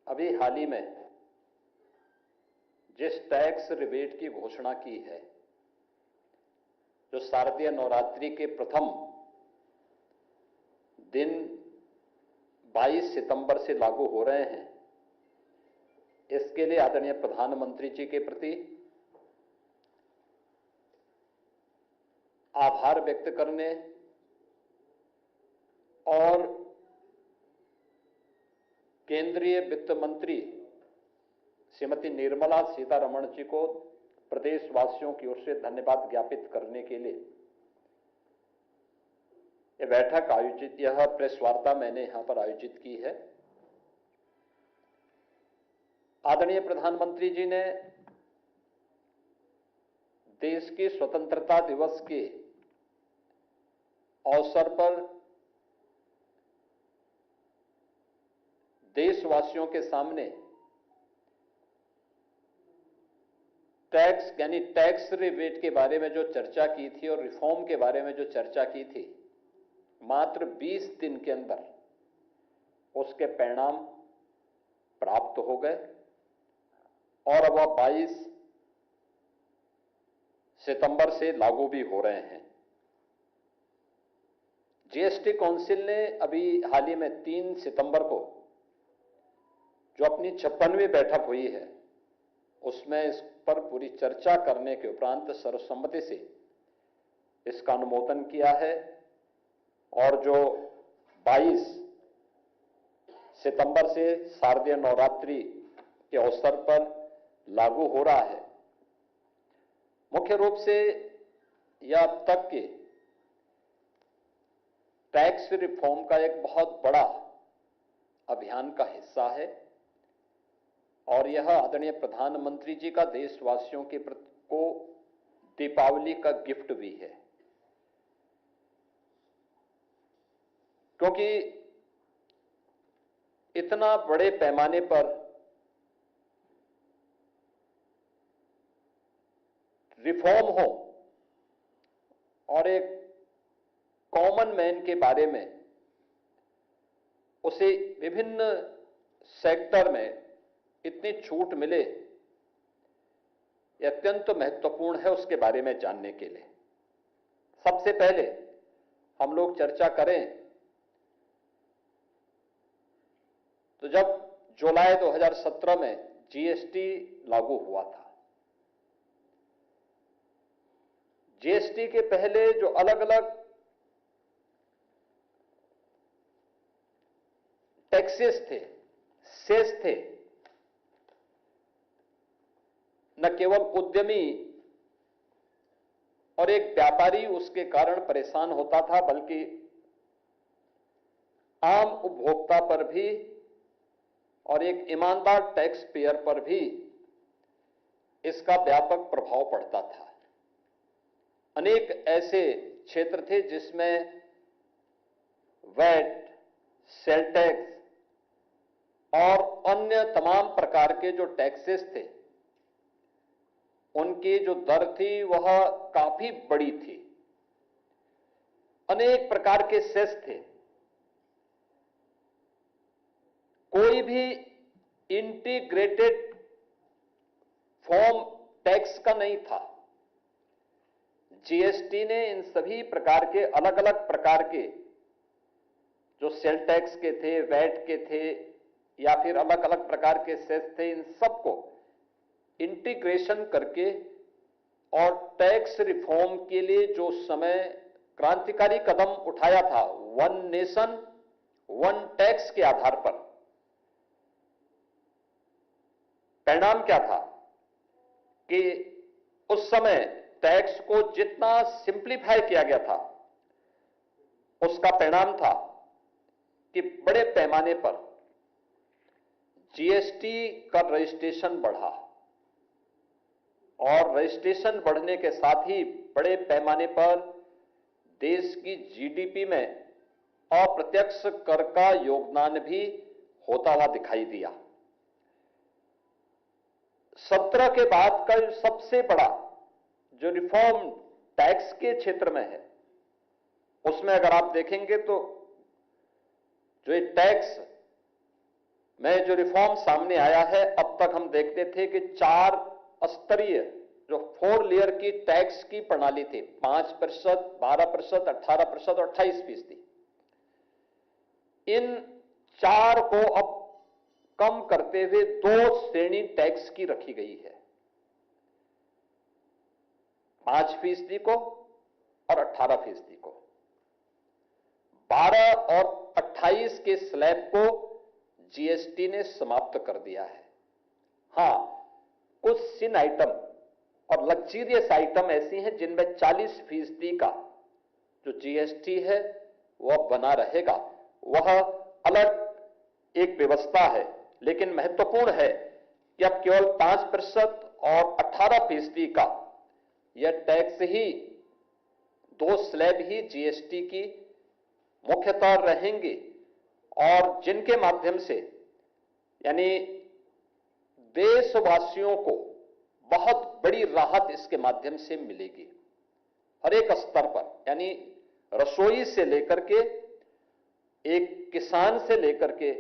अभी हाल ही में जिस टैक्स रिबेट की घोषणा की है, जो शारदीय नवरात्रि के प्रथम दिन 22 सितंबर से लागू हो रहे हैं, इसके लिए आदरणीय प्रधानमंत्री जी के प्रति आभार व्यक्त करने और केंद्रीय वित्त मंत्री श्रीमती निर्मला सीतारमण जी को प्रदेशवासियों की ओर से धन्यवाद ज्ञापित करने के लिए यह प्रेस वार्ता मैंने यहां पर आयोजित की है। आदरणीय प्रधानमंत्री जी ने देश के स्वतंत्रता दिवस के अवसर पर देशवासियों के सामने टैक्स यानी टैक्स रिबेट के बारे में जो चर्चा की थी और रिफॉर्म के बारे में जो चर्चा की थी, मात्र 20 दिन के अंदर उसके परिणाम प्राप्त हो गए और अब वह 22 सितंबर से लागू भी हो रहे हैं। जीएसटी काउंसिल ने अभी हाल ही में 3 सितंबर को जो अपनी 56वीं बैठक हुई है, उसमें इस पर पूरी चर्चा करने के उपरांत सर्वसम्मति से इसका अनुमोदन किया है और जो 22 सितंबर से शारदीय नवरात्रि के अवसर पर लागू हो रहा है, मुख्य रूप से यह अब तक के टैक्स रिफॉर्म का एक बहुत बड़ा अभियान का हिस्सा है और यह आदरणीय प्रधानमंत्री जी का देशवासियों के प्रति को दीपावली का गिफ्ट भी है, क्योंकि इतना बड़े पैमाने पर रिफॉर्म हो और एक कॉमन मैन के बारे में उसे विभिन्न सेक्टर में इतनी छूट मिले, यह अत्यंत महत्वपूर्ण है उसके बारे में जानने के लिए। सबसे पहले हम लोग चर्चा करें तो जब जुलाई 2017 में जीएसटी लागू हुआ था, जीएसटी के पहले जो अलग अलग टैक्सेस थे, सेस थे, न केवल उद्यमी और एक व्यापारी उसके कारण परेशान होता था, बल्कि आम उपभोक्ता पर भी और एक ईमानदार टैक्स पेयर पर भी इसका व्यापक प्रभाव पड़ता था। अनेक ऐसे क्षेत्र थे जिसमें वैट, सेल टैक्स और अन्य तमाम प्रकार के जो टैक्सेस थे, उनकी जो दर थी वह काफी बड़ी थी। अनेक प्रकार के सेस थे, कोई भी इंटीग्रेटेड फॉर्म टैक्स का नहीं था। जीएसटी ने इन सभी प्रकार के अलग अलग प्रकार के जो सेल टैक्स के थे, वैट के थे या फिर अलग अलग प्रकार के सेस थे, इन सबको इंटीग्रेशन करके और टैक्स रिफॉर्म के लिए जो समय क्रांतिकारी कदम उठाया था, वन नेशन वन टैक्स के आधार पर, परिणाम क्या था कि उस समय टैक्स को जितना सिंप्लीफाई किया गया था, उसका परिणाम था कि बड़े पैमाने पर जीएसटी का रजिस्ट्रेशन बढ़ा और रजिस्ट्रेशन बढ़ने के साथ ही बड़े पैमाने पर देश की जीडीपी में अप्रत्यक्ष कर का योगदान भी होता हुआ दिखाई दिया। 17 के बाद का सबसे बड़ा जो रिफॉर्म टैक्स के क्षेत्र में है, उसमें अगर आप देखेंगे तो जो ये टैक्स में जो रिफॉर्म सामने आया है, अब तक हम देखते थे कि 4 स्तरीय जो 4 लेयर की टैक्स की प्रणाली थी, 5%, 12%, 18% और 28%। इन 4 को अब कम करते हुए 2 श्रेणी टैक्स की रखी गई है, 5% को और 18% को। 12 और 28 के स्लैब को जीएसटी ने समाप्त कर दिया है। हां, कुछ सिन आइटम और लग्जरियस आइटम ऐसी हैं जिनमें 40% का जो जीएसटी है वह बना रहेगा। वह अलग एक व्यवस्था है, लेकिन महत्वपूर्ण है कि अब केवल 5% और 18% का यह टैक्स ही, 2 स्लैब ही जीएसटी की मुख्यतः रहेंगे और जिनके माध्यम से यानी देशवासियों को बहुत बड़ी राहत इसके माध्यम से मिलेगी हर एक स्तर पर। यानी रसोई से लेकर के, एक किसान से लेकर के,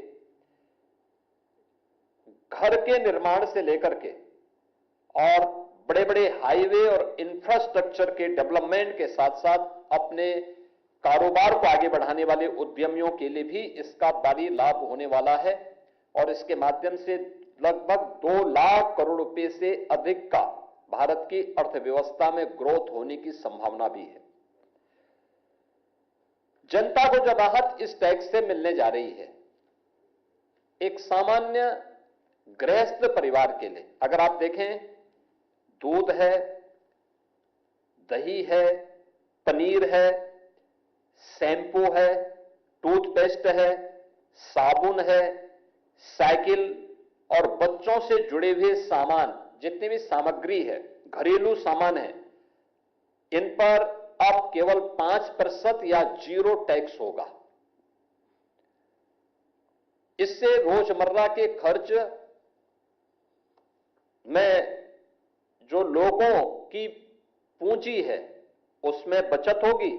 घर के निर्माण से लेकर के और बड़े बड़े हाईवे और इंफ्रास्ट्रक्चर के डेवलपमेंट के साथ साथ अपने कारोबार को आगे बढ़ाने वाले उद्यमियों के लिए भी इसका भारी लाभ होने वाला है और इसके माध्यम से लगभग 2 लाख करोड़ रुपए से अधिक का भारत की अर्थव्यवस्था में ग्रोथ होने की संभावना भी है। जनता को जो राहत इस टैक्स से मिलने जा रही है, एक सामान्य गृहस्थ परिवार के लिए, अगर आप देखें, दूध है, दही है, पनीर है, शैंपू है, टूथपेस्ट है, साबुन है, साइकिल और बच्चों से जुड़े हुए सामान, जितनी भी सामग्री है, घरेलू सामान है, इन पर अब केवल 5% या 0 टैक्स होगा। इससे रोजमर्रा के खर्च में जो लोगों की पूंजी है उसमें बचत होगी,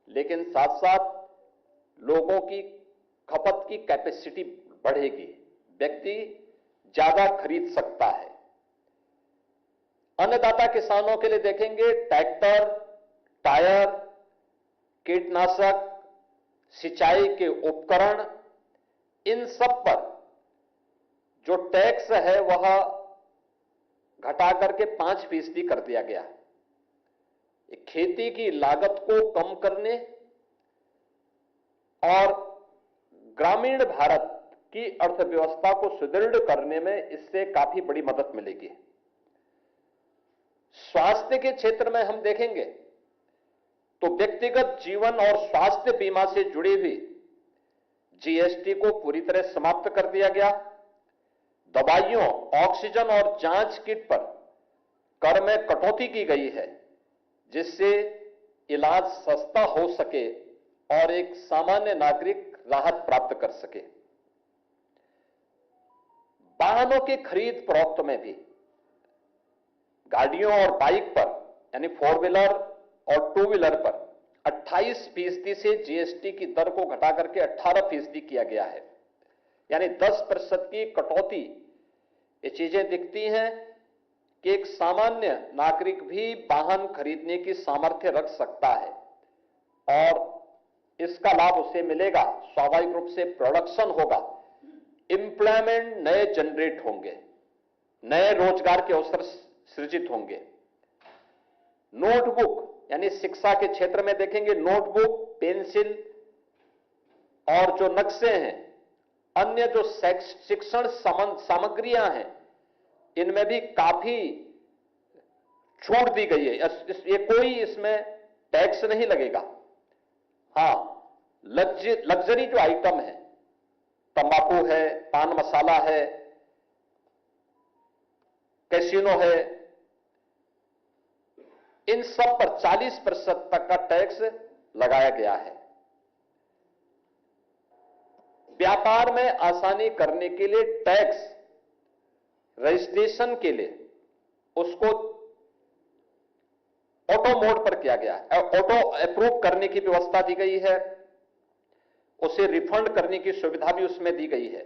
लेकिन साथ साथ लोगों की खपत की कैपेसिटी बढ़ेगी, व्यक्ति ज्यादा खरीद सकता है। अन्नदाता किसानों के लिए देखेंगे, ट्रैक्टर, टायर, कीटनाशक, सिंचाई के उपकरण, इन सब पर जो टैक्स है वह घटा करके 5% कर दिया गया है। खेती की लागत को कम करने और ग्रामीण भारत की अर्थव्यवस्था को सुदृढ़ करने में इससे काफी बड़ी मदद मिलेगी। स्वास्थ्य के क्षेत्र में हम देखेंगे तो व्यक्तिगत जीवन और स्वास्थ्य बीमा से जुड़ी हुई जीएसटी को पूरी तरह समाप्त कर दिया गया। दवाइयों, ऑक्सीजन और जांच किट पर कर में कटौती की गई है, जिससे इलाज सस्ता हो सके और एक सामान्य नागरिक राहत प्राप्त कर सके। वाहनों की खरीद फरोख्त में भी गाड़ियों और बाइक पर यानी 4 व्हीलर और 2 व्हीलर पर 28% से जीएसटी की दर को घटा करके 18% किया गया है, यानी 10% की कटौती। ये चीजें दिखती हैं कि एक सामान्य नागरिक भी वाहन खरीदने की सामर्थ्य रख सकता है और इसका लाभ उसे मिलेगा। स्वाभाविक रूप से प्रोडक्शन होगा, एम्प्लॉयमेंट नए जनरेट होंगे, नए रोजगार के अवसर सृजित होंगे। नोटबुक यानी शिक्षा के क्षेत्र में देखेंगे, नोटबुक, पेंसिल और जो नक्शे हैं, अन्य जो शिक्षण सामग्रियां हैं, इनमें भी काफी छूट दी गई है। ये कोई इसमें टैक्स नहीं लगेगा। हां, लग्जरी जो आइटम है, तंबाकू है, पान मसाला है, कैसीनो है, इन सब पर 40% तक का टैक्स लगाया गया है। व्यापार में आसानी करने के लिए टैक्स रजिस्ट्रेशन के लिए उसको ऑटो मोड पर किया गया है, ऑटो अप्रूव करने की व्यवस्था दी गई है, उसे रिफंड करने की सुविधा भी उसमें दी गई है।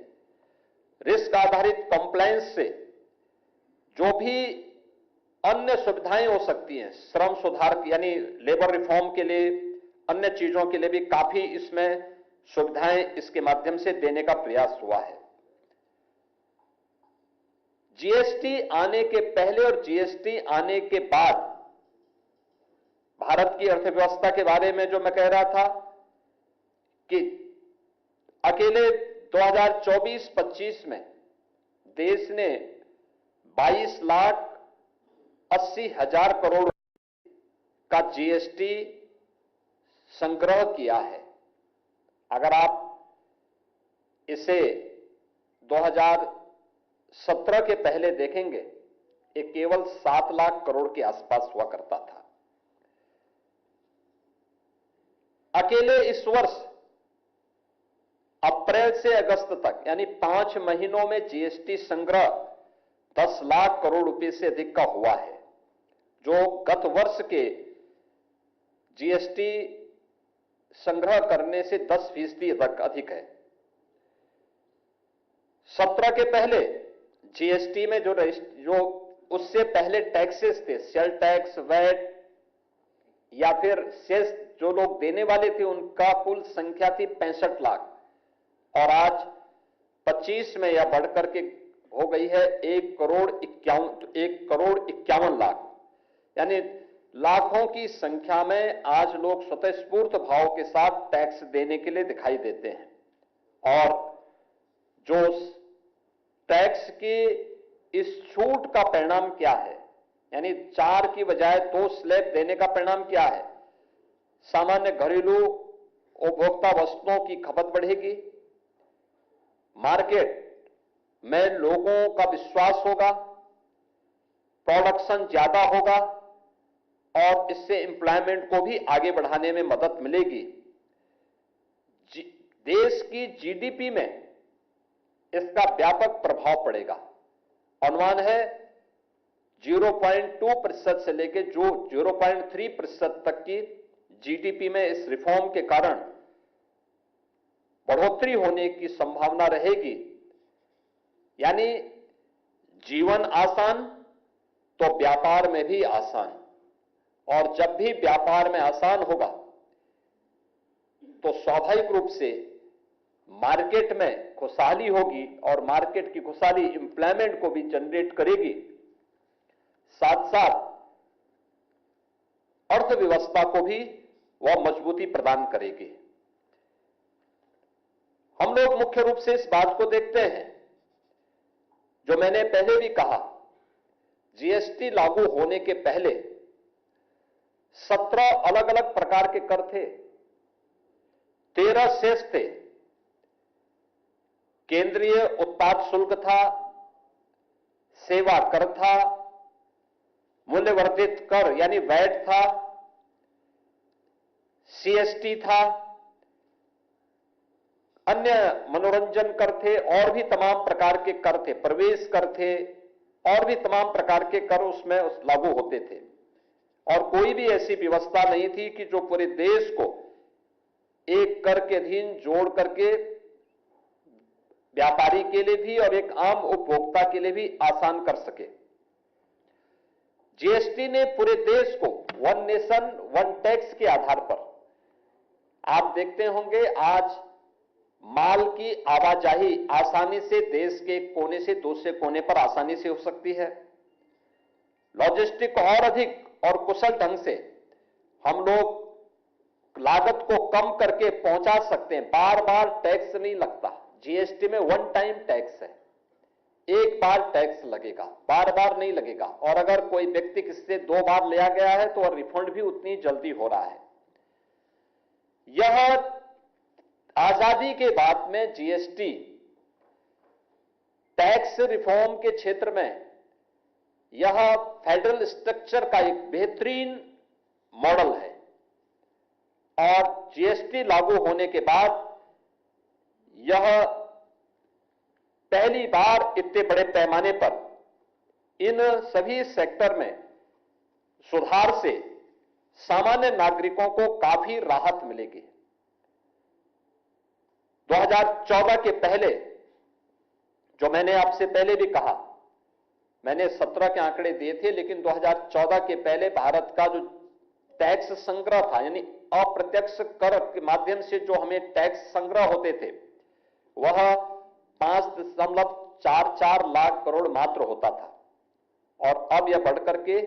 रिस्क आधारित कंप्लायंस से जो भी अन्य सुविधाएं हो सकती हैं, श्रम सुधार यानी लेबर रिफॉर्म के लिए, अन्य चीजों के लिए भी काफी इसमें सुविधाएं इसके माध्यम से देने का प्रयास हुआ है। जीएसटी आने के पहले और जीएसटी आने के बाद भारत की अर्थव्यवस्था के बारे में जो मैं कह रहा था कि अकेले 2024-25 में देश ने 22,80,000 करोड़ का जीएसटी संग्रह किया है। अगर आप इसे 2017 के पहले देखेंगे, ये केवल 7 लाख करोड़ के आसपास हुआ करता था। अकेले इस वर्ष अप्रैल से अगस्त तक यानी 5 महीनों में जीएसटी संग्रह 10 लाख करोड़ रुपए से अधिक का हुआ है, जो गत वर्ष के जीएसटी संग्रह करने से 10% तक अधिक है। 17 के पहले जीएसटी में जो उससे पहले टैक्सेस थे, सेल टैक्स, वैट या फिर सेस जो लोग देने वाले थे, उनका कुल संख्या थी 65 लाख और आज 25 में यह बढ़कर के हो गई है 1,51 लाख, यानी लाखों की संख्या में आज लोग स्वतःस्फूर्त भाव के साथ टैक्स देने के लिए दिखाई देते हैं। और जो टैक्स की इस छूट का परिणाम क्या है, यानी 4 की बजाय 2 स्लैब देने का परिणाम क्या है? सामान्य घरेलू उपभोक्ता वस्तुओं की खपत बढ़ेगी, मार्केट में लोगों का विश्वास होगा, प्रोडक्शन ज्यादा होगा और इससे एम्प्लॉयमेंट को भी आगे बढ़ाने में मदद मिलेगी। देश की जीडीपी में इसका व्यापक प्रभाव पड़ेगा। अनुमान है 0.2% से लेकर जो 0.3% तक की जीडीपी में इस रिफॉर्म के कारण बढ़ोतरी होने की संभावना रहेगी। यानी जीवन आसान तो व्यापार में भी आसान, और जब भी व्यापार में आसान होगा तो स्वाभाविक रूप से मार्केट में खुशहाली होगी और मार्केट की खुशहाली एम्प्लॉयमेंट को भी जनरेट करेगी, साथ साथ अर्थव्यवस्था को भी वह मजबूती प्रदान करेगी। हम लोग मुख्य रूप से इस बात को देखते हैं, जो मैंने पहले भी कहा, जीएसटी लागू होने के पहले 17 अलग अलग प्रकार के कर थे, 13 सेस थे। केंद्रीय उत्पाद शुल्क था, सेवा कर था, मूल्यवर्धित कर यानी वैट था, सीएसटी था, अन्य मनोरंजन कर थे और भी तमाम प्रकार के कर थे, प्रवेश कर थे और भी तमाम प्रकार के कर उसमें लागू होते थे। और कोई भी ऐसी व्यवस्था नहीं थी कि जो पूरे देश को एक कर के अधीन जोड़ करके व्यापारी के लिए भी और एक आम उपभोक्ता के लिए भी आसान कर सके। जीएसटी ने पूरे देश को वन नेशन वन टैक्स के आधार पर, आप देखते होंगे आज माल की आवाजाही आसानी से देश के एक कोने से दूसरे कोने पर आसानी से हो सकती है। लॉजिस्टिक और अधिक और कुशल ढंग से हम लोग लागत को कम करके पहुंचा सकते हैं। बार बार टैक्स नहीं लगता, जीएसटी में वन टाइम टैक्स है, एक बार टैक्स लगेगा, बार बार नहीं लगेगा। और अगर कोई व्यक्ति किससे 2 बार लिया गया है तो रिफंड भी उतनी जल्दी हो रहा है। यह आजादी के बाद में जीएसटी टैक्स रिफॉर्म के क्षेत्र में यह फेडरल स्ट्रक्चर का एक बेहतरीन मॉडल है। और जीएसटी लागू होने के बाद यह पहली बार इतने बड़े पैमाने पर इन सभी सेक्टर में सुधार से सामान्य नागरिकों को काफी राहत मिलेगी। 2014 के पहले जो मैंने आपसे पहले भी कहा, मैंने 17 के आंकड़े दिए थे, लेकिन 2014 के पहले भारत का जो टैक्स संग्रह था, यानी अप्रत्यक्ष कर के माध्यम से जो हमें टैक्स संग्रह होते थे, वह 5.44 लाख करोड़ मात्र होता था। और अब यह बढ़कर के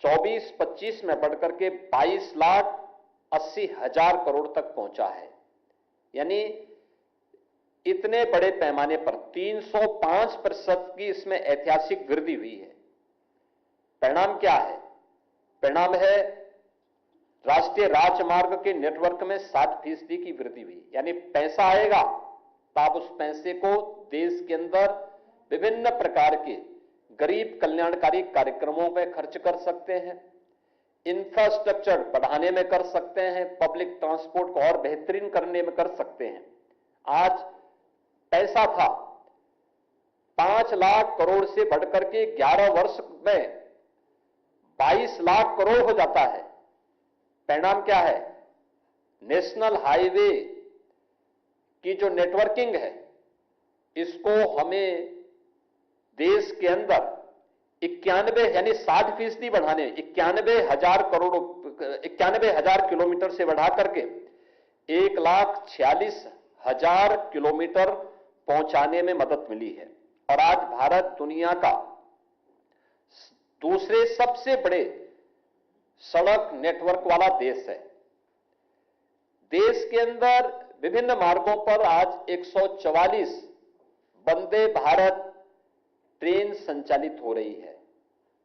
24-25 में बढ़कर के 22,80,000 करोड़ तक पहुंचा है। यानी इतने बड़े पैमाने पर 305% की इसमें ऐतिहासिक वृद्धि हुई है। परिणाम क्या है? परिणाम है राष्ट्रीय राजमार्ग के नेटवर्क में 60% की वृद्धि हुई। यानी पैसा आएगा तो आप उस पैसे को देश के अंदर विभिन्न प्रकार के गरीब कल्याणकारी कार्यक्रमों में खर्च कर सकते हैं, इंफ्रास्ट्रक्चर बढ़ाने में कर सकते हैं, पब्लिक ट्रांसपोर्ट को और बेहतरीन करने में कर सकते हैं। आज पैसा था 5 लाख करोड़ से बढ़कर के 11 वर्ष में 22 लाख करोड़ हो जाता है। परिणाम क्या है? नेशनल हाईवे की जो नेटवर्किंग है, इसको हमें देश के अंदर 91 यानी 60% बढ़ाने, 91,000 किलोमीटर से बढ़ा करके 1,46,000 किलोमीटर पहुंचाने में मदद मिली है। और आज भारत दुनिया का दूसरे सबसे बड़े सड़क नेटवर्क वाला देश है। देश के अंदर विभिन्न मार्गों पर आज 144 वंदे भारत ट्रेन संचालित हो रही है।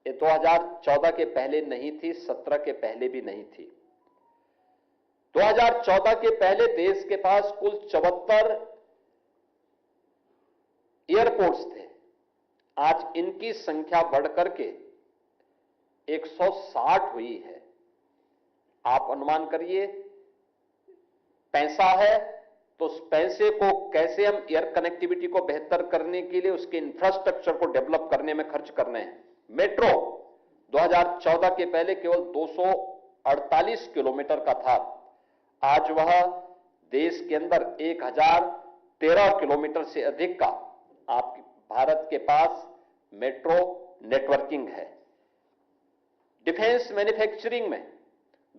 ये 2014 के पहले नहीं थी, 17 के पहले भी नहीं थी। 2014 के पहले देश के पास कुल 74 एयरपोर्ट्स थे। आज इनकी संख्या बढ़कर के 160 हुई है। आप अनुमान करिए, पैसा है तो उस पैसे को कैसे हम एयर कनेक्टिविटी को बेहतर करने के लिए उसके इंफ्रास्ट्रक्चर को डेवलप करने में खर्च करने हैं। मेट्रो 2014 के पहले केवल 248 किलोमीटर का था, आज वह देश के अंदर 1013 किलोमीटर से अधिक का आपके भारत के पास मेट्रो नेटवर्किंग है। डिफेंस मैन्युफैक्चरिंग में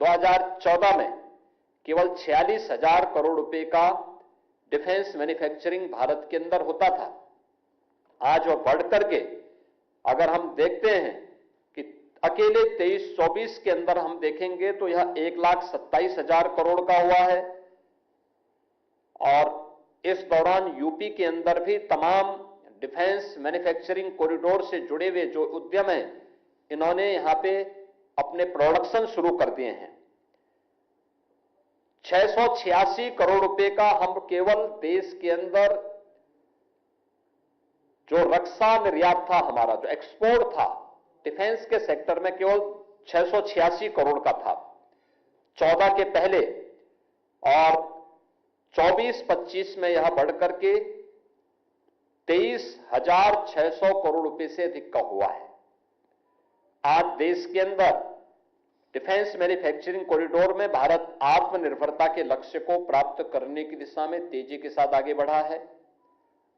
2014 में केवल 46,000 करोड़ रुपए का डिफेंस मैन्युफैक्चरिंग भारत के अंदर होता था। आज वह बढ़कर के अगर हम देखते हैं कि अकेले 23-24 के अंदर हम देखेंगे तो यह 1,27,000 करोड़ का हुआ है। और इस दौरान यूपी के अंदर भी तमाम डिफेंस मैन्युफैक्चरिंग कॉरिडोर से जुड़े हुए जो उद्यम हैं, इन्होंने यहां पे अपने प्रोडक्शन शुरू कर दिए हैं। 686 करोड़ रुपए का हम केवल देश के अंदर जो रक्षा निर्यात था, हमारा जो एक्सपोर्ट था डिफेंस के सेक्टर में, केवल 686 करोड़ का था 14 के पहले। और 24-25 में यह बढ़कर के 23,600 करोड़ रुपए से अधिक का हुआ है। आज देश के अंदर डिफेंस मैन्युफैक्चरिंग कॉरिडोर में भारत आत्मनिर्भरता के लक्ष्य को प्राप्त करने की दिशा में तेजी के साथ आगे बढ़ा है।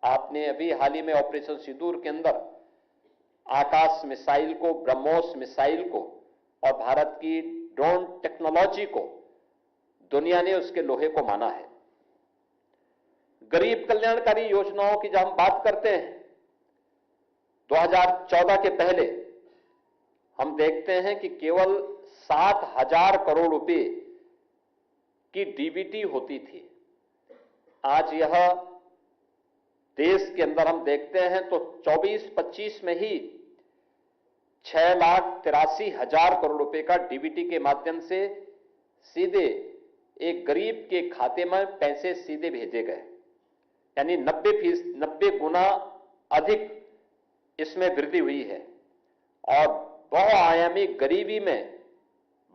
आपने अभी हाल ही में ऑपरेशन सिंदूर के अंदर आकाश मिसाइल को, ब्रह्मोस मिसाइल को और भारत की ड्रोन टेक्नोलॉजी को दुनिया ने उसके लोहे को माना है। गरीब कल्याणकारी योजनाओं की जब हम बात करते हैं, 2014 के पहले हम देखते हैं कि केवल 7,000 करोड़ रुपए की डीबीटी होती थी। आज यह देश के अंदर हम देखते हैं तो 24-25 में ही 6,83,000 करोड़ रुपए का डीबीटी के माध्यम से सीधे एक गरीब के खाते में पैसे सीधे भेजे गए। यानी 90 गुना अधिक इसमें वृद्धि हुई है। और बहुआयामी गरीबी में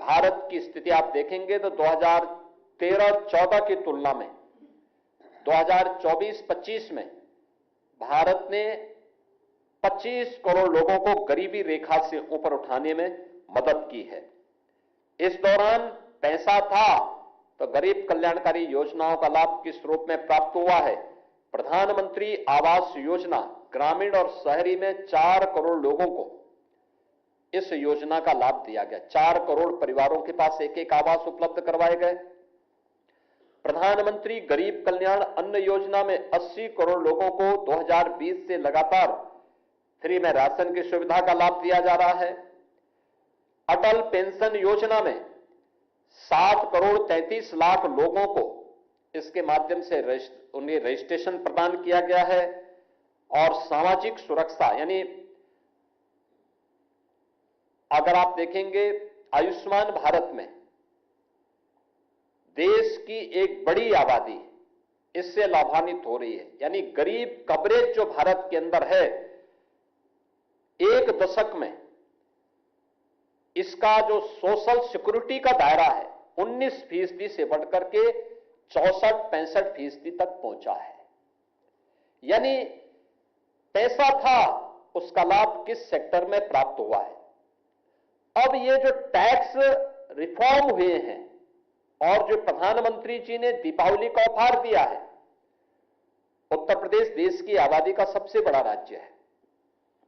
भारत की स्थिति आप देखेंगे तो 2013-14 की तुलना में 2024-25 में भारत ने 25 करोड़ लोगों को गरीबी रेखा से ऊपर उठाने में मदद की है। इस दौरान पैसा था तो गरीब कल्याणकारी योजनाओं का लाभ किस रूप में प्राप्त हुआ है? प्रधानमंत्री आवास योजना ग्रामीण और शहरी में 4 करोड़ लोगों को इस योजना का लाभ दिया गया। 4 करोड़ परिवारों के पास एक एक आवास उपलब्ध करवाए गए। प्रधानमंत्री गरीब कल्याण अन्न योजना में 80 करोड़ लोगों को 2020 से लगातार फ्री में राशन की सुविधा का लाभ दिया जा रहा है। अटल पेंशन योजना में 7 करोड़ 33 लाख लोगों को इसके माध्यम से उन्हें रजिस्ट्रेशन प्रदान किया गया है। और सामाजिक सुरक्षा यानी अगर आप देखेंगे आयुष्मान भारत में देश की एक बड़ी आबादी इससे लाभान्वित हो रही है। यानी गरीब कवरेज जो भारत के अंदर है, एक दशक में इसका जो सोशल सिक्योरिटी का दायरा है 19% से बढ़कर के 64-65% तक पहुंचा है। यानी पैसा था, उसका लाभ किस सेक्टर में प्राप्त हुआ है। अब ये जो टैक्स रिफॉर्म हुए हैं और जो प्रधानमंत्री जी ने दीपावली का उपहार दिया है, उत्तर प्रदेश देश की आबादी का सबसे बड़ा राज्य है,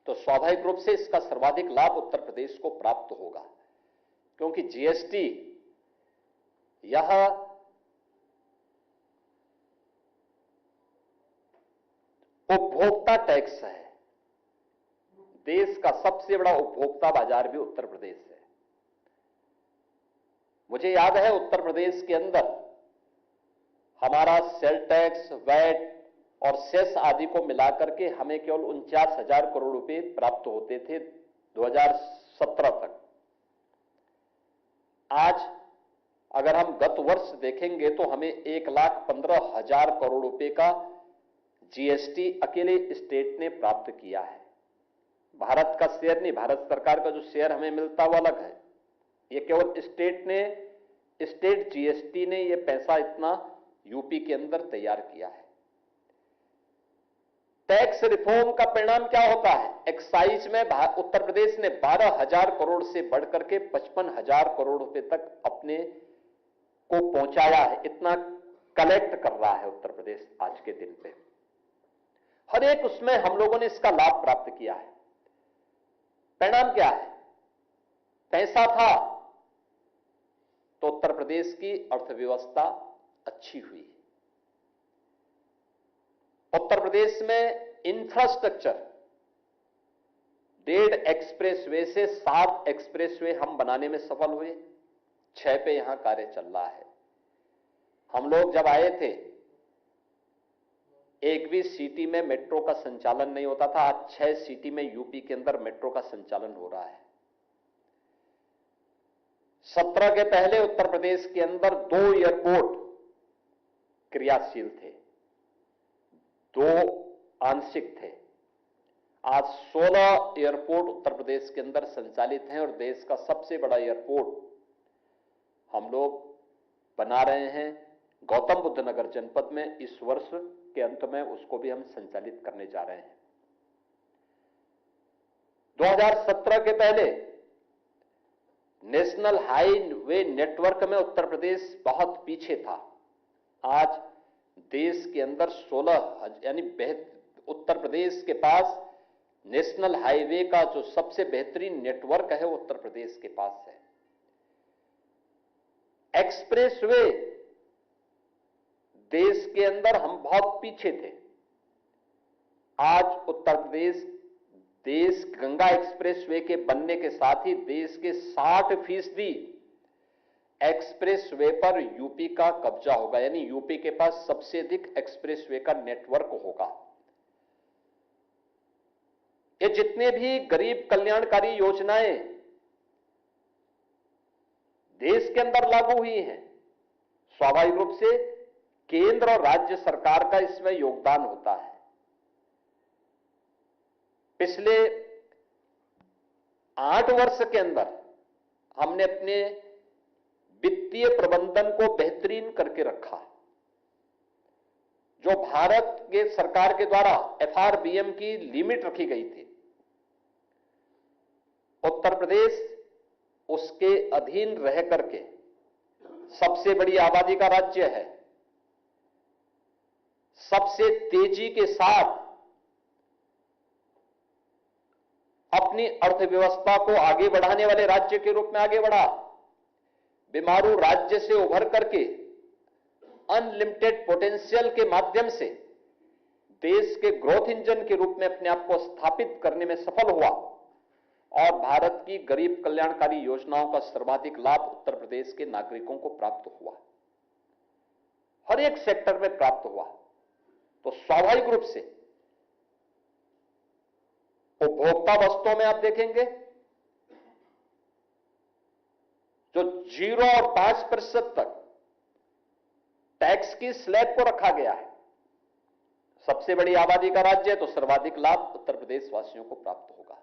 तो स्वाभाविक रूप से इसका सर्वाधिक लाभ उत्तर प्रदेश को प्राप्त होगा, क्योंकि जीएसटी यह उपभोक्ता टैक्स है। देश का सबसे बड़ा उपभोक्ता बाजार भी उत्तर प्रदेश है। मुझे याद है उत्तर प्रदेश के अंदर हमारा सेल टैक्स, वैट और सेस आदि को मिलाकर के हमें केवल 49,000 करोड़ रुपए प्राप्त होते थे 2017 तक। आज अगर हम गत वर्ष देखेंगे तो हमें 1,15,000 करोड़ रुपए का जीएसटी अकेले स्टेट ने प्राप्त किया है। भारत का शेयर नहीं, भारत सरकार का जो शेयर हमें मिलता वो अलग है। ये केवल स्टेट जीएसटी ने ये पैसा इतना यूपी के अंदर तैयार किया है। टैक्स रिफॉर्म का परिणाम क्या होता है? एक्साइज में उत्तर प्रदेश ने 12,000 करोड़ से बढ़कर के 55,000 करोड़ रुपए तक अपने को पहुंचाया है। इतना कलेक्ट कर रहा है उत्तर प्रदेश आज के दिन पे। हर एक उसमें हम लोगों ने इसका लाभ प्राप्त किया है। परिणाम क्या है? पैसा था तो उत्तर प्रदेश की अर्थव्यवस्था अच्छी हुई। उत्तर प्रदेश में इंफ्रास्ट्रक्चर 1.5 एक्सप्रेसवे से 7 एक्सप्रेसवे हम बनाने में सफल हुए। 6 पे यहां कार्य चल रहा है। हम लोग जब आए थे एक भी सिटी में मेट्रो का संचालन नहीं होता था। आज 6 सिटी में यूपी के अंदर मेट्रो का संचालन हो रहा है। 17 के पहले उत्तर प्रदेश के अंदर 2 एयरपोर्ट क्रियाशील थे, 2 आंशिक थे। आज 16 एयरपोर्ट उत्तर प्रदेश के अंदर संचालित हैं और देश का सबसे बड़ा एयरपोर्ट हम लोग बना रहे हैं गौतम बुद्ध नगर जनपद में। इस वर्ष के अंत में उसको भी हम संचालित करने जा रहे हैं। 2017 के पहले नेशनल हाईवे नेटवर्क में उत्तर प्रदेश बहुत पीछे था। आज देश के अंदर 16 यानी उत्तर प्रदेश के पास नेशनल हाईवे का जो सबसे बेहतरीन नेटवर्क है वो उत्तर प्रदेश के पास है। एक्सप्रेसवे देश के अंदर हम बहुत पीछे थे। आज उत्तर प्रदेश देश गंगा एक्सप्रेसवे के बनने के साथ ही देश के 60% एक्सप्रेसवे पर यूपी का कब्जा होगा। यानी यूपी के पास सबसे अधिक एक्सप्रेसवे का नेटवर्क होगा। ये जितने भी गरीब कल्याणकारी योजनाएं देश के अंदर लागू हुई हैं, स्वाभाविक रूप से केंद्र और राज्य सरकार का इसमें योगदान होता है। पिछले 8 वर्ष के अंदर हमने अपने वित्तीय प्रबंधन को बेहतरीन करके रखा। जो भारत के सरकार के द्वारा एफआरबीएम की लिमिट रखी गई थी, उत्तर प्रदेश उसके अधीन रह करके सबसे बड़ी आबादी का राज्य है, सबसे तेजी के साथ अपनी अर्थव्यवस्था को आगे बढ़ाने वाले राज्य के रूप में आगे बढ़ा। बीमारू राज्य से उभर करके अनलिमिटेड पोटेंशियल के माध्यम से देश के ग्रोथ इंजन के रूप में अपने आप को स्थापित करने में सफल हुआ और भारत की गरीब कल्याणकारी योजनाओं का सर्वाधिक लाभ उत्तर प्रदेश के नागरिकों को प्राप्त हुआ, हर एक सेक्टर में प्राप्त हुआ। तो स्वाभाविक रूप से उपभोक्ता वस्तुओं में आप देखेंगे जो 0 और 5% तक टैक्स की स्लैब को रखा गया है। सबसे बड़ी आबादी का राज्य है तो सर्वाधिक लाभ उत्तर प्रदेश वासियों को प्राप्त होगा।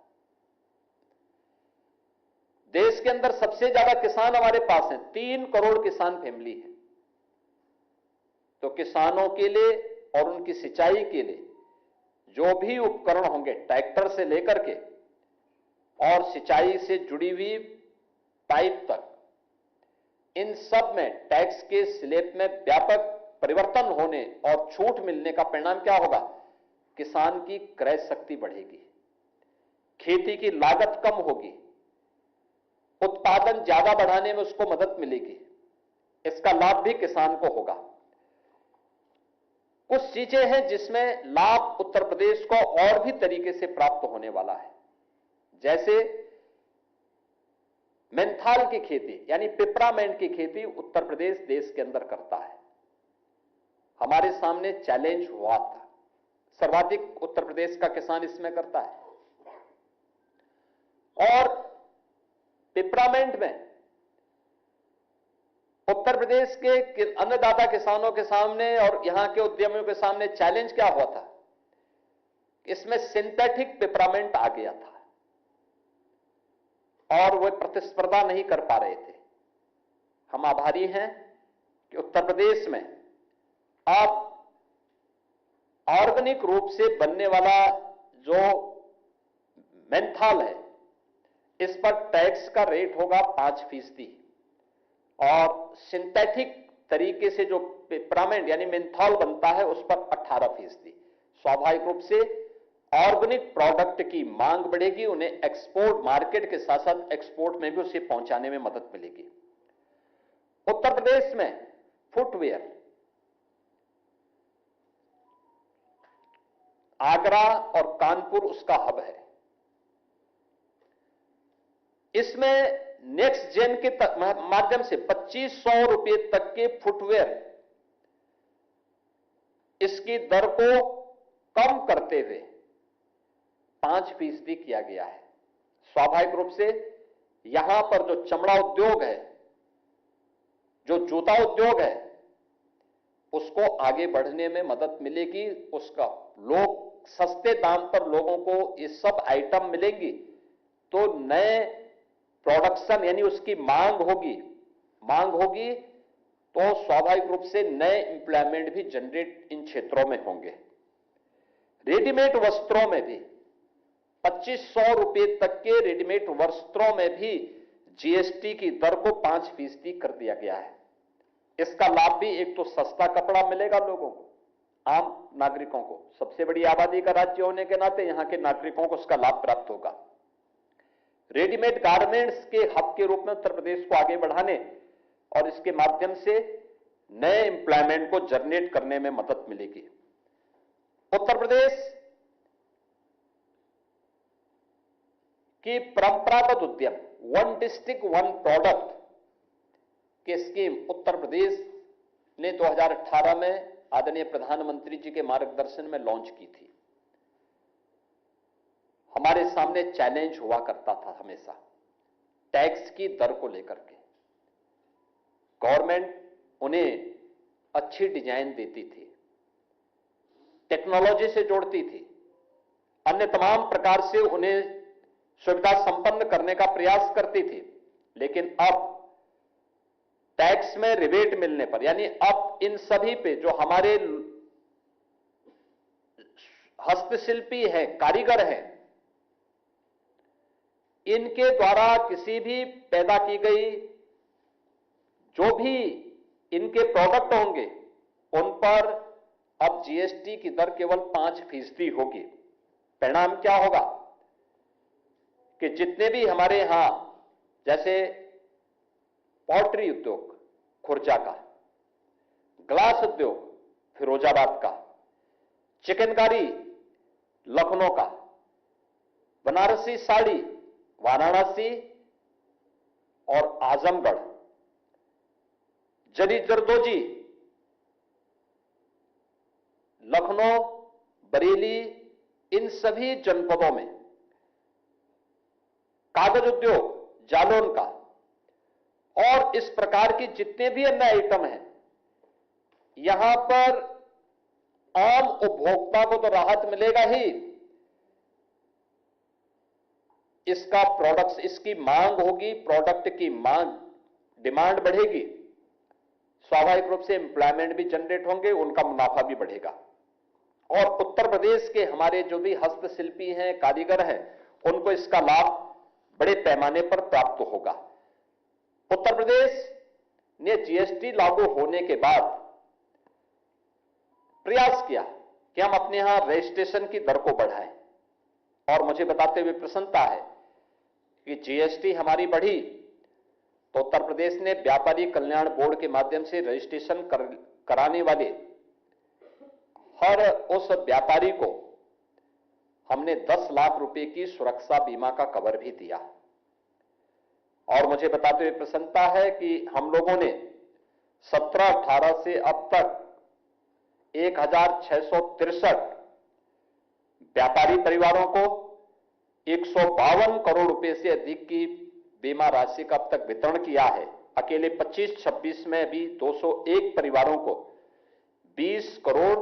देश के अंदर सबसे ज्यादा किसान हमारे पास हैं, 3 करोड़ किसान फैमिली है। तो किसानों के लिए और उनकी सिंचाई के लिए जो भी उपकरण होंगे, ट्रैक्टर से लेकर के और सिंचाई से जुड़ी हुई पाइप तक, इन सब में टैक्स के स्लैब में व्यापक परिवर्तन होने और छूट मिलने का परिणाम क्या होगा? किसान की क्रय शक्ति बढ़ेगी, खेती की लागत कम होगी, उत्पादन ज्यादा बढ़ाने में उसको मदद मिलेगी, इसका लाभ भी किसान को होगा। कुछ चीजें हैं जिसमें लाभ उत्तर प्रदेश को और भी तरीके से प्राप्त होने वाला है, जैसे मेंथाल की खेती यानी पिपरामेंट की खेती उत्तर प्रदेश देश के अंदर करता है। हमारे सामने चैलेंज हुआ था, सर्वाधिक उत्तर प्रदेश का किसान इसमें करता है। और पिपरामेंट में उत्तर प्रदेश के अन्नदाता किसानों के सामने और यहां के उद्यमियों के सामने चैलेंज क्या हुआ था? इसमें सिंथेटिक पिपरामेंट आ गया था और वे प्रतिस्पर्धा नहीं कर पा रहे थे। हम आभारी हैं कि उत्तर प्रदेश में अब ऑर्गेनिक रूप से बनने वाला जो मेंथाल है, इस पर टैक्स का रेट होगा 5% और सिंथेटिक तरीके से जो पिपरामेंट यानी मेंथॉल बनता है उस पर 18%। स्वाभाविक रूप से ऑर्गेनिक प्रोडक्ट की मांग बढ़ेगी, उन्हें एक्सपोर्ट मार्केट के साथ साथ एक्सपोर्ट में भी उसे पहुंचाने में मदद मिलेगी। उत्तर प्रदेश में फुटवेयर, आगरा और कानपुर उसका हब है। इसमें नेक्स्ट जेन के माध्यम से 2500 रुपए तक के फुटवेयर इसकी दर को कम करते हुए 5% किया गया है। स्वाभाविक रूप से यहां पर जो चमड़ा उद्योग है, जो जूता उद्योग है, उसको आगे बढ़ने में मदद मिलेगी। उसका लोग सस्ते दाम पर लोगों को ये सब आइटम मिलेंगी तो नए प्रोडक्शन यानी उसकी मांग होगी तो स्वाभाविक रूप से नए एम्प्लॉयमेंट भी जनरेट इन क्षेत्रों में होंगे। रेडीमेड वस्त्रों में भी 2500 रुपए तक के रेडीमेड वस्त्रों में भी जीएसटी की दर को 5% कर दिया गया है। इसका लाभ भी एक तो सस्ता कपड़ा मिलेगा लोगों को, आम नागरिकों को, सबसे बड़ी आबादी का राज्य होने के नाते यहां के नागरिकों को उसका लाभ प्राप्त होगा। रेडीमेड गारमेंट्स के हब के रूप में उत्तर प्रदेश को आगे बढ़ाने और इसके माध्यम से नए एम्प्लॉयमेंट को जनरेट करने में मदद मिलेगी। उत्तर प्रदेश की परंपरागत उद्यम वन डिस्ट्रिक्ट वन प्रोडक्ट की स्कीम उत्तर प्रदेश ने 2018 में आदरणीय प्रधानमंत्री जी के मार्गदर्शन में लॉन्च की थी। हमारे सामने चैलेंज हुआ करता था हमेशा टैक्स की दर को लेकर के। गवर्नमेंट उन्हें अच्छी डिजाइन देती थी, टेक्नोलॉजी से जोड़ती थी, अन्य तमाम प्रकार से उन्हें सुविधा संपन्न करने का प्रयास करती थी, लेकिन अब टैक्स में रिबेट मिलने पर यानी अब इन सभी पे जो हमारे हस्तशिल्पी हैं, कारीगर हैं, इनके द्वारा किसी भी पैदा की गई जो भी इनके प्रोडक्ट होंगे उन पर अब जीएसटी की दर केवल 5% होगी। परिणाम क्या होगा कि जितने भी हमारे यहां जैसे पॉल्ट्री उद्योग खुर्जा का, ग्लास उद्योग फिरोजाबाद का, चिकनकारी लखनऊ का, बनारसी साड़ी वाराणसी और आजमगढ़, जरी जरदोजी लखनऊ, बरेली, इन सभी जनपदों में, कागज उद्योग जालौन का और इस प्रकार की जितने भी अन्य आइटम हैं, यहां पर आम उपभोक्ता को तो राहत मिलेगा ही, इसका प्रोडक्ट्स, इसकी मांग होगी, प्रोडक्ट की मांग, डिमांड बढ़ेगी, स्वाभाविक रूप से एम्प्लॉयमेंट भी जनरेट होंगे, उनका मुनाफा भी बढ़ेगा। और उत्तर प्रदेश के हमारे जो भी हस्तशिल्पी हैं, कारीगर हैं, उनको इसका लाभ बड़े पैमाने पर प्राप्त होगा। उत्तर प्रदेश ने जीएसटी लागू होने के बाद प्रयास किया कि हम अपने यहां रजिस्ट्रेशन की दर को बढ़ाएं, और मुझे बताते हुए प्रसन्नता है कि जीएसटी हमारी बढ़ी तो उत्तर प्रदेश ने व्यापारी कल्याण बोर्ड के माध्यम से रजिस्ट्रेशन कराने वाले हर उस व्यापारी को हमने 10 लाख रुपए की सुरक्षा बीमा का कवर भी दिया। और मुझे बताते हुए प्रसन्नता है कि हम लोगों ने 17-18 से अब तक 1663 व्यापारी परिवारों को 152 करोड़ रुपए से अधिक की बीमा राशि का अब तक वितरण किया है। अकेले 25-26 में भी 201 परिवारों को 20 करोड़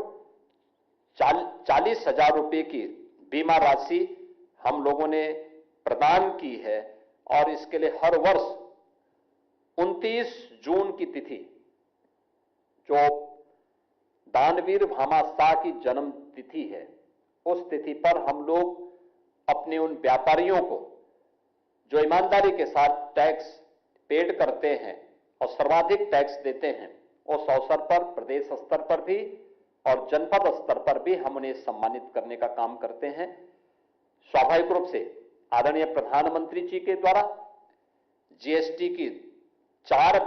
40 हजार रुपए की बीमा राशि हम लोगों ने प्रदान की है। और इसके लिए हर वर्ष 29 जून की तिथि, जो दानवीर भामा शाह की जन्म तिथि है, उस तिथि पर हम लोग अपने उन व्यापारियों को जो ईमानदारी के साथ टैक्स पेड करते हैं और सर्वाधिक टैक्स देते हैं, उस अवसर पर प्रदेश स्तर पर भी और जनपद स्तर पर भी हम उन्हें सम्मानित करने का काम करते हैं। स्वाभाविक रूप से आदरणीय प्रधानमंत्री जी के द्वारा जीएसटी की 4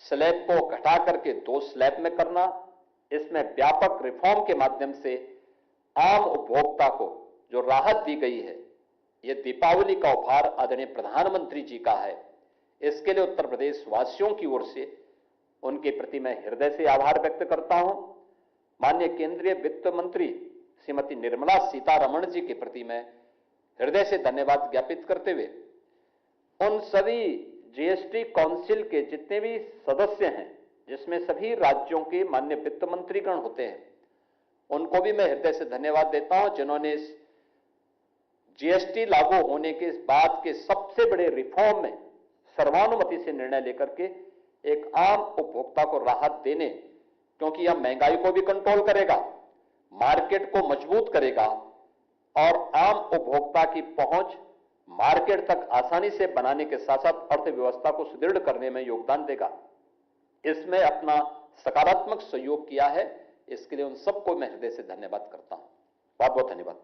स्लैब को घटा करके 2 स्लैब में करना, इसमें व्यापक रिफॉर्म के माध्यम से आम उपभोक्ता को जो राहत दी गई है, यह दीपावली का उपहार आदरणीय प्रधानमंत्री जी का है। इसके लिए उत्तर प्रदेश वासियों की ओर से उनके प्रति मैं हृदय से आभार व्यक्त करता हूं। माननीय केंद्रीय वित्त मंत्री श्रीमती निर्मला सीतारमण जी के प्रति मैं हृदय से धन्यवाद ज्ञापित करते हुए उन सभी जीएसटी काउंसिल के जितने भी सदस्य हैं, जिसमें सभी राज्यों के माननीय वित्त मंत्रीगण होते हैं, उनको भी मैं हृदय से धन्यवाद देता हूं, जिन्होंने इस जीएसटी लागू होने के बाद के सबसे बड़े रिफॉर्म में सर्वानुमति से निर्णय लेकर के एक आम उपभोक्ता को राहत देने, क्योंकि यह महंगाई को भी कंट्रोल करेगा, मार्केट को मजबूत करेगा और आम उपभोक्ता की पहुंच मार्केट तक आसानी से बनाने के साथ साथ अर्थव्यवस्था को सुदृढ़ करने में योगदान देगा। इसमें अपना सकारात्मक सहयोग किया है, इसके लिए उन सबको मैं हृदय से धन्यवाद करता हूं। बहुत बहुत धन्यवाद।